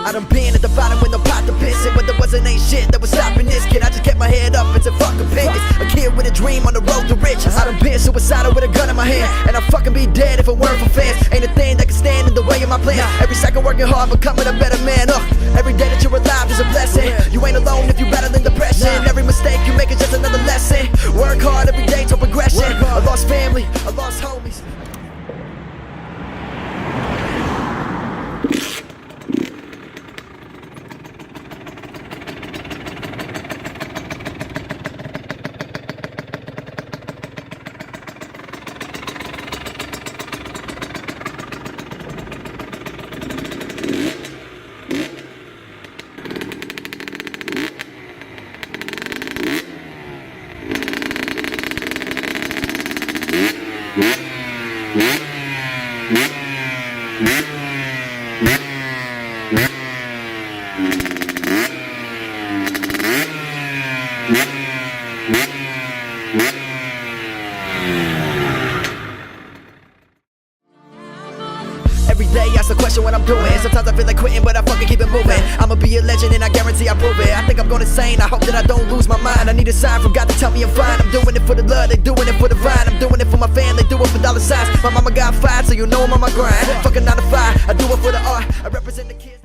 I done been at the bottom with no pot to piss it, but there wasn't ain't shit that was stopping this kid. I just kept my head up and said fuck opinions. A kid with a dream on the road to riches. I done been suicidal with a gun in my hand, and I'd fucking be dead if it weren't for fans. Ain't a thing that can stand in the way of my plan. Every second working hard, becoming a better man. Every day that you're alive is a blessing. You ain't alone if you battling depression. Every mistake you make is just another lesson. Work hard every day to progression. I lost family, I lost homies. Every day I ask the question what I'm doing. Sometimes I feel like quitting, but I fucking keep it moving. I'ma be a legend and I guarantee I prove it. I think I'm going insane, I hope that I don't lose my mind. I need a sign from God to tell me I'm fine. I'm doing it for the love, they doing it for the vine. I'm doing it for my family, do it for dollar signs. My mama got fired, so you know I'm on my grind. Fucking 9 to 5, I do it for the art. I represent the kids.